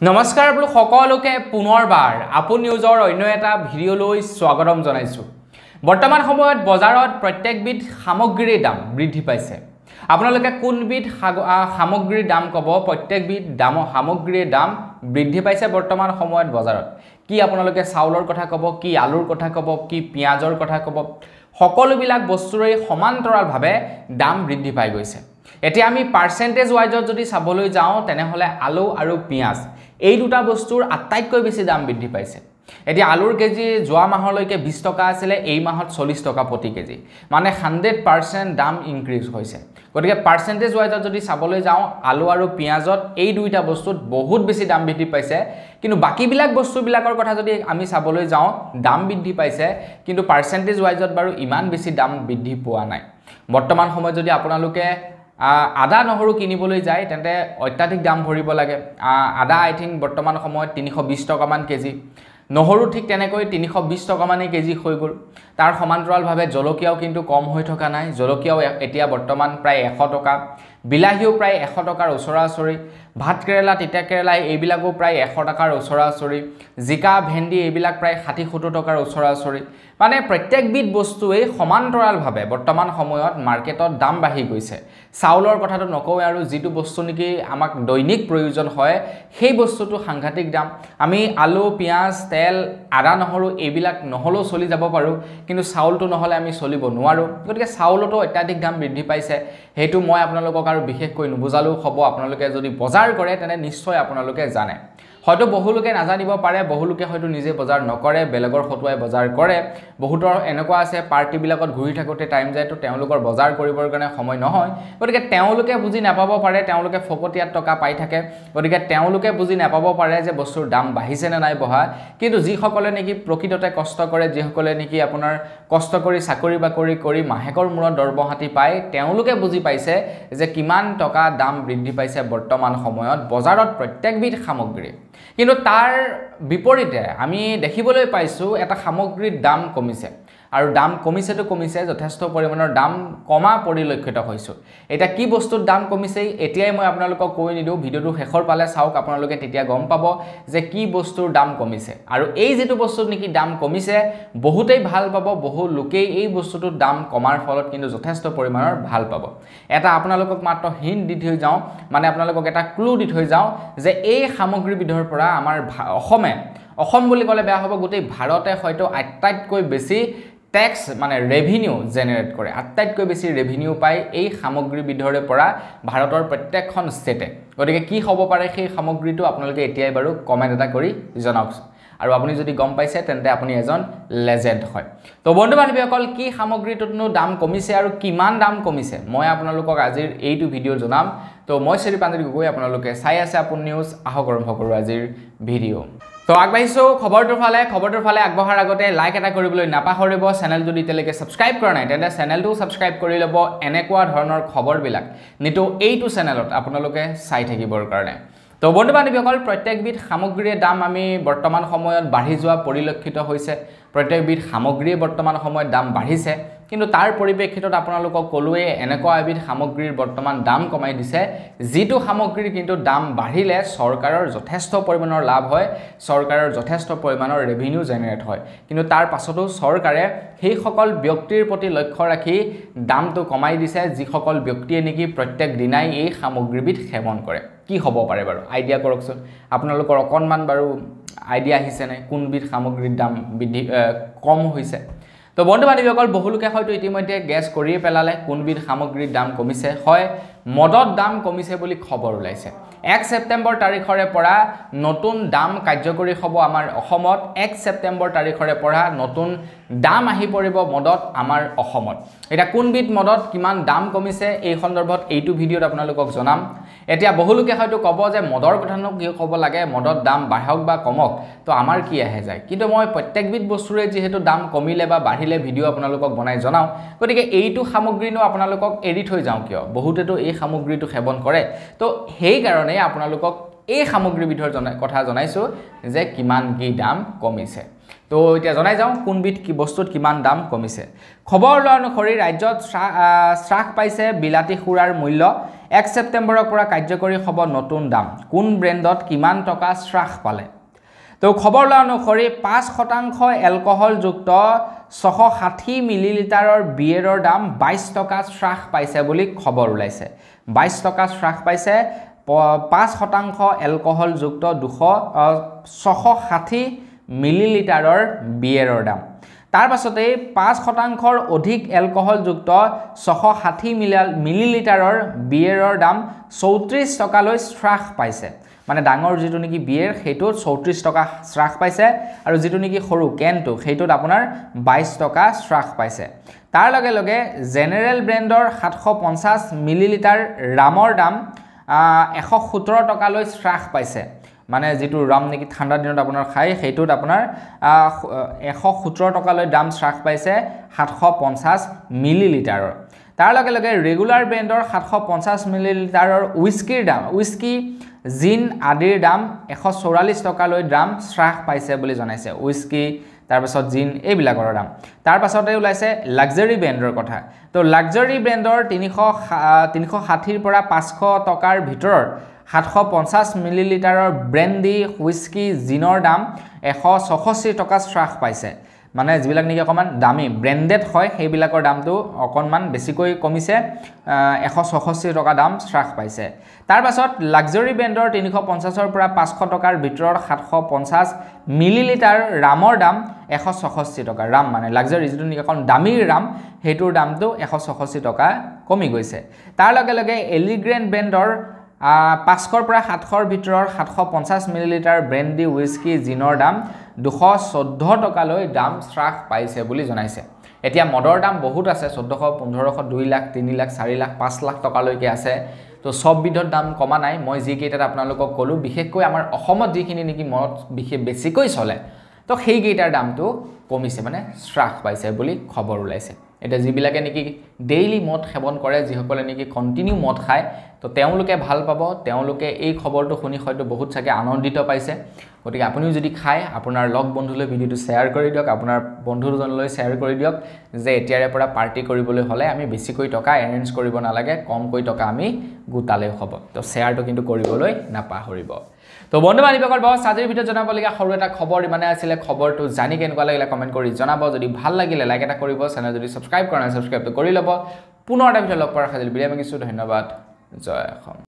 নমস্কাৰ বলো সকলোকে পুনৰবাৰ আপু নিউজৰ অন্য এটা ভিডিঅ'লৈ স্বাগতম জনাইছো। বৰ্তমান সময়ত বজাৰত প্ৰত্যেকবিধ সামগ্ৰীৰ দাম বৃদ্ধি পাইছে। আপোনালোকে কোনবিধ সামগ্ৰীৰ দাম ক'ব? প্ৰত্যেকবিধ সামগ্ৰীৰ দাম বৃদ্ধি পাইছে বৰ্তমান সময়ত বজাৰত। কি আপোনালোকে চাউলৰ কথা ক'ব, কি আলুৰ কথা ক'ব, কি পিয়াজৰ কথা ক'ব? সকলোবিলাক বস্তুৰে সমান্তৰালভাৱে দাম বৃদ্ধি পাই গৈছে। এতিয়া আমি পাৰ্চেন্টেজ ওয়াইজত যদি চাবলৈ যাওঁ তেনেহলে আলু আৰু পিয়াজ এই দুটা বস্তুৰ আটাইতকৈ বেছি দাম বৃদ্ধি পাইছে। এতিয়া আলুৰ কেজি যোৱা মাহলৈকে 20 টকা আছিল, এই মাহত 40 টকা প্ৰতি কেজি, মানে 100% দাম ইনক্ৰিজ হৈছে। গতিকে পাৰ্চেন্টেজ ওয়াইজত যদি চাবলৈ যাওঁ আলু আৰু পিয়াজত এই দুইটা বস্তুত বহুত বেছি দাম বৃদ্ধি পাইছে। কিন্তু বাকিবিলাক বস্তুবিলাকৰ কথা যদি আমি চাবলৈ যাওঁ দাম বৃদ্ধি পাইছে, কিন্তু পাৰ্চেন্টেজ ওয়াইজত বাৰু ইমান বেছি দাম বৃদ্ধি পোৱা নাই। বৰ্তমান সময়ত যদি আপোনালোকে আদা নহৰু কিনিবলৈ যায় তেন্তে অত্যাধিক দাম ভৰিব লাগে। আদা আই থিংক বৰ্তমান সময়ত 320 টকা মান কেজি, নহৰু ঠিক তেনেকৈ 320 টকা মানেই কেজি হৈ গ'ল। তাৰ সমান্তৰালভাৱে জলকীয়াও কিন্তু কম হৈ থকা নাই, জলকীয়াও এতিয়া বৰ্তমান প্ৰায় 100 টকা, বিলাহীও প্ৰায় 100 টকাৰ ওচৰা-ওচৰি, ভাত কেৰেলা তিতা কেৰেলা এইবিলাকো প্ৰায় 100 টকাৰ ওচৰা-ওচৰি, জিকা ভেন্দি এইবিলাক প্ৰায় 60-70 টকাৰ ওচৰা-ওচৰি। মানে প্ৰত্যেকবিধ বস্তুৱেই সমান্তৰালভাৱে বৰ্তমান সময়ত মাৰ্কেটত দাম বাঢ়ি গৈছে। চাউলৰ কথাটো নকওঁৱে, আৰু যিটো বস্তু নেকি আমাক দৈনিক প্ৰয়োজন হয় সেই বস্তুটো সাংঘাতিক দাম। আমি আলু পিয়াজ তেল আদা নহৰু এইবিলাক নহলেও চলি যাব পাৰোঁ, কিন্তু চাউলটো নহলে আমি চলিব নোৱাৰোঁ। গতিকে চাউলতো অত্যাধিক দাম বৃদ্ধি পাইছে। সেইটো মই আপোনালোকক আৰু বিশেষকৈ নুবুজালেও হ'ব। আপোনালোকে যদি বজাৰ কৰে তেনে নিশ্চয় আপোনালোকে জানে। হয়তো বহুলোকে নাজানিব পাৰে, বহুলোকে হয়তো নিজে বজাৰ নকৰে, বেলেগৰ ফটোৱাই বজাৰ কৰে। বহুতৰ এনেকুৱা আছে পাৰ্টিবিলাকত ঘূৰি থাকোঁতে টাইম যায়, তো তেওঁলোকৰ বজাৰ কৰিবৰ কাৰণে সময় নহয়। গতিকে তেওঁলোকে বুজি নাপাব পাৰে, তেওঁলোকে ফকটীয়াত টকা পাই থাকে। গতিকে তেওঁলোকে বুজি নাপাব পাৰে যে বস্তুৰ দাম বাঢ়িছে নে নাই বঢ়া। কিন্তু যিসকলে নেকি প্ৰকৃততে কষ্ট কৰে, যিসকলে নেকি আপোনাৰ কষ্ট কৰি চাকৰি বাকৰি কৰি মাহেকৰ মূৰত দৰমহাটি পায়, তেওঁলোকে বুজি পাইছে যে কিমান টকা দাম বৃদ্ধি পাইছে বৰ্তমান সময়ত বজাৰত প্ৰত্যেকবিধ সামগ্ৰী। কিন্তু তাৰ বিপৰীতে আমি দেখিবলৈ পাইছোঁ এটা সামগ্ৰীৰ দাম কমিছে, আৰু দাম কমিছেতো কমিছে, যথেষ্ট পৰিমাণৰ দাম কমা পৰিলক্ষিত হৈছোঁ। এটা কি বস্তুৰ দাম কমিছে এতিয়াই মই আপোনালোকক কৈ নিদিওঁ, ভিডিঅ'টো শেষৰ পালে চাওক, আপোনালোকে তেতিয়া গম পাব যে কি বস্তুৰ দাম কমিছে। আৰু এই যিটো বস্তুত নেকি দাম কমিছে বহুতেই ভাল পাব, বহু লোকেই এই বস্তুটোৰ দাম কমাৰ ফলত কিন্তু যথেষ্ট পৰিমাণৰ ভাল পাব। এটা আপোনালোকক মাত্ৰ হিণ্ট দি থৈ যাওঁ, মানে আপোনালোকক এটা ক্লু দি থৈ যাওঁ যে এই সামগ্ৰীবিধৰ পৰা আমাৰ অসম বুলি ক'লে বেয়া হ'ব, গোটেই ভাৰতে হয়তো আটাইতকৈ বেছি টেক্স মানে ৰেভিনিউ জেনেৰেট কৰে, আটাইতকৈ বেছি ৰেভিনিউ পায় এই সামগ্ৰীবিধৰে পৰা ভাৰতৰ প্ৰত্যেকখন ষ্টেটে। গতিকে কি হ'ব পাৰে সেই সামগ্ৰীটো আপোনালোকে এতিয়াই বাৰু কমেণ্ট এটা কৰি জনাওকচোন। আৰু আপুনি যদি গম পাইছে তেন্তে আপুনি এজন লেজেণ্ড হয়। তো বন্ধু বান্ধৱীসকল, কি সামগ্ৰীটোতনো দাম কমিছে আৰু কিমান দাম কমিছে মই আপোনালোকক আজিৰ এইটো ভিডিঅ' জনাম। তো মই শ্ৰীপাঞ্জলি গগৈ, আপোনালোকে চাই আছে আপু নিউজ। আহক আৰম্ভ কৰোঁ আজিৰ ভিডিঅ'। তো আগবাঢ়িছোঁ খবৰটোৰ ফালে আগবঢ়াৰ আগতে লাইক এটা কৰিবলৈ নাপাহৰিব। চেনেল যদি এতিয়ালৈকে ছাবস্ক্ৰাইব কৰা নাই তেন্তে চেনেলটো ছাবস্ক্ৰাইব কৰি ল'ব, এনেকুৱা ধৰণৰ খবৰবিলাক নিতৌ এইটো চেনেলত আপোনালোকে চাই থাকিবৰ কাৰণে। তো বন্ধু বান্ধৱীসকল, প্ৰত্যেকবিধ সামগ্ৰীৰ দাম আমি বৰ্তমান সময়ত বাঢ়ি যোৱা পৰিলক্ষিত হৈছে। প্ৰত্যেকবিধ সামগ্ৰীয়ে বৰ্তমান সময়ত দাম বাঢ়িছে, কিন্তু তাৰ পৰিপ্ৰেক্ষিতত আপোনালোকক ক'লোৱে এনেকুৱা এবিধ সামগ্ৰীৰ বৰ্তমান দাম কমাই দিছে, যিটো সামগ্ৰীৰ কিন্তু দাম বাঢ়িলে চৰকাৰৰ যথেষ্ট পৰিমাণৰ লাভ হয়, চৰকাৰৰ যথেষ্ট পৰিমাণৰ ৰেভিনিউ জেনেৰেট হয়। কিন্তু তাৰ পাছতো চৰকাৰে সেইসকল ব্যক্তিৰ প্ৰতি লক্ষ্য ৰাখি দামটো কমাই দিছে যিসকল ব্যক্তিয়ে নেকি প্ৰত্যেক দিনাই এই সামগ্ৰীবিধ সেৱন কৰে। কি হ'ব পাৰে বাৰু আইডিয়া কৰকচোন, আপোনালোকৰ অকণমান বাৰু আইডিয়া আহিছেনে কোনবিধ সামগ্ৰীৰ দাম কম হৈছে? তো বন্ধু বান্ধৱীসকল, বহুলোকে হয়তো ইতিমধ্যে গেছ কৰিয়ে পেলালে কোনবিধ সামগ্ৰীৰ দাম কমিছে। হয়, মদত দাম কমিছে বুলি খবৰ ওলাইছে। 1 ছেপ্টেম্বৰ তাৰিখৰে পৰা নতুন দাম কাৰ্যকৰী হ'ব আমাৰ অসমত। 1 ছেপ্টেম্বৰ তাৰিখৰে পৰা নতুন দাম আহি পৰিব মদত আমাৰ অসমত। এতিয়া কোনবিধ মদত কিমান দাম কমিছে এই সন্দৰ্ভত এইটো ভিডিঅ'ত আপোনালোকক জনাম। এতিয়া বহুলোকে হয়তো ক'ব যে মদৰ কথানো কি ক'ব লাগে, মদত দাম বাঢ়ক বা কমক তো আমাৰ কি আহে যায়। কিন্তু মই প্ৰত্যেকবিধ বস্তুৰে যিহেতু দাম কমিলে বা বাঢ়িলে ভিডিঅ' আপোনালোকক বনাই জনাওঁ, গতিকে এইটো সামগ্ৰীনো আপোনালোকক এৰি থৈ যাওঁ কিয়? বহুতেতো এই সামগ্ৰীটো সেৱন কৰে। তো সেইকাৰণে আপোনালোকক এই সামগ্ৰীবিধৰ কথা জনাইছোঁ যে কিমান কি দাম কমিছে। তো এতিয়া জনাই যাওঁ কোনবিধ কি বস্তুত কিমান দাম কমিছে খবৰ লোৱা অনুসৰি ৰাজ্যত হ্ৰাস পাইছে বিলাতী সুৰাৰ মূল্য 1 ছেপ্টেম্বৰৰ পৰা কাৰ্যকৰী হ'ব নতুন দাম কোন ব্ৰেণ্ডত কিমান টকা হ্ৰাস পালে তো খবৰ লোৱা অনুসৰি 5% এলকহলযুক্ত 660 মিলিলিটাৰৰ বিয়েৰৰ দাম 22 টকা হ্ৰাস পাইছে বুলি খবৰ ওলাইছে 22 টকা হ্ৰাস পাইছে 5% এলকহলযুক্ত 660 মিলিলিটাৰৰ বিয়েৰৰ দাম তাৰ পাছতে 5%ৰ অধিক এলকহলযুক্ত 660 মিলিলিটাৰৰ বিয়েৰৰ দাম 34 টকালৈ হ্ৰাস পাইছে মানে ডাঙৰ যেটো নেকি বিয়েৰ হেটো 34 টকা হ্ৰাস পাইছে আৰু যেটো নেকি সৰু কেনটো হেটোত আপোনাৰ 22 টকা হ্ৰাস পাইছে তাৰ লগে লগে জেনেৰেল ব্ৰেণ্ডৰ 750 মিলিলিটাৰ ৰামৰ দাম 117 টকালৈ হ্ৰাস পাইছে মানে যেটো ৰাম নেকি ঠাণ্ডা দিনত আপোনাৰ খাই হেটোত আপোনাৰ 117 টকালৈ দাম হ্ৰাস পাইছে 750 মিলিলিটাৰৰ তাৰ লগে লগে ৰেগুলাৰ ব্ৰেণ্ডৰ 750 মিলিলিটাৰৰ উইস্কি জিন আদিৰ দাম 144 টকালৈ দাম হ্ৰাস পাইছে বুলি জনাইছে উইস্কি তাৰ পাছত জিন এইবিলাকৰ দাম তাৰ পাছতে ওলাইছে লাক্সাৰি ব্ৰেণ্ডৰ কথা তো লাক্সাৰি ব্ৰেণ্ডৰ 360 পৰা 500 টকাৰ ভিতৰৰ 750 মিলিলিটাৰৰ ব্ৰেণ্ডি হুইস্কি জিনৰ দাম 166 টকা হ্ৰাস পাইছে মানে যিবিলাক নেকি অকমান দামী ব্ৰেণ্ডেড হয় সেইবিলাকৰ দামটো অকনমান বেছিকৈ কমিছে 166 টকা দাম হ্ৰাস পাইছে তাৰ পাছত লাক্সাৰি ব্ৰেণ্ডৰ 350 পৰা 500 টকাৰ ভিতৰৰ 750 মিলিলিটাৰ ৰামৰ দাম 166 টকা ৰাম মানে লাক্সাৰি যেটো নেকি অকন দামী ৰাম হেটোৰ দামটো 166 টকা কমি গৈছে তাৰ লগে লগে এলিগ্ৰেণ্ট ব্ৰেণ্ডৰ 500 পৰা 700 ভিতৰৰ 750 মিলিলিটাৰ ব্ৰেণ্ডি হুইস্কি জিনৰ দাম 214 টকালৈ দাম হ্ৰাস পাইছে বুলি জনাইছে এতিয়া মদৰ দাম বহুত আছে 1400 1500 2 লাখ 3 লাখ 4 লাখ 5 লাখ টকালৈকে আছে তো সব বিধৰ দাম কমা নাই মই যি কেইটা আপোনালোকক কলো বিশেষকৈ আমাৰ অসমত যিখিনি নেকি মদ বিশেষ বেছিকৈ চলে তো সেই কেইটাৰ দামটো কমিছে মানে হ্ৰাস পাইছে বুলি খবৰ ওলাইছে এটা যিবিলাকে নেকি ডেইলি মদ সেৱন কৰে যিসকলে নেকি কন্টিনিউ মদ খায় তো তেওঁলোকে ভাল পাব তেওঁলোকে এই খবৰটো শুনি হয়তো বহুত চাগে আনন্দিত পাইছে গতিকে আপুনিও যদি খায় আপোনাৰ লগ বন্ধুলৈ ভিডিওটো শেয়াৰ কৰি দিয়ক আপোনাৰ বন্ধুজনলৈ শেয়াৰ কৰি দিয়ক যে এতিয়াৰে পৰা পাৰ্টি কৰিবলৈ হলে আমি বেছিকৈ টকা এৰেঞ্জ কৰিব নালাগে কমকৈ টকা আমি গুটালে হ'ব তো শেয়াৰটো কিন্তু কৰিবলৈ নাপাহৰিব তো বন্ধু বান্ধৱীসকল বহুত আজিৰ ভিডিঅ জনাবলগীয়া সৰু এটা খবৰ ইমানে আছিল খবৰটো জানি কেনেকুৱা লাগিলে কমেন্ট কৰি জনাব যদি ভাল লাগিলে লাইক এটা কৰিব চেনেল যদি সাবস্ক্ৰাইব কৰা নাই সাবস্ক্ৰাইবটো কৰি ল'ব পুনৰ এটা ভিডিঅ লগ পোৱাৰ খালি বিদায় মাগিছো ধন্যবাদ জয় অসম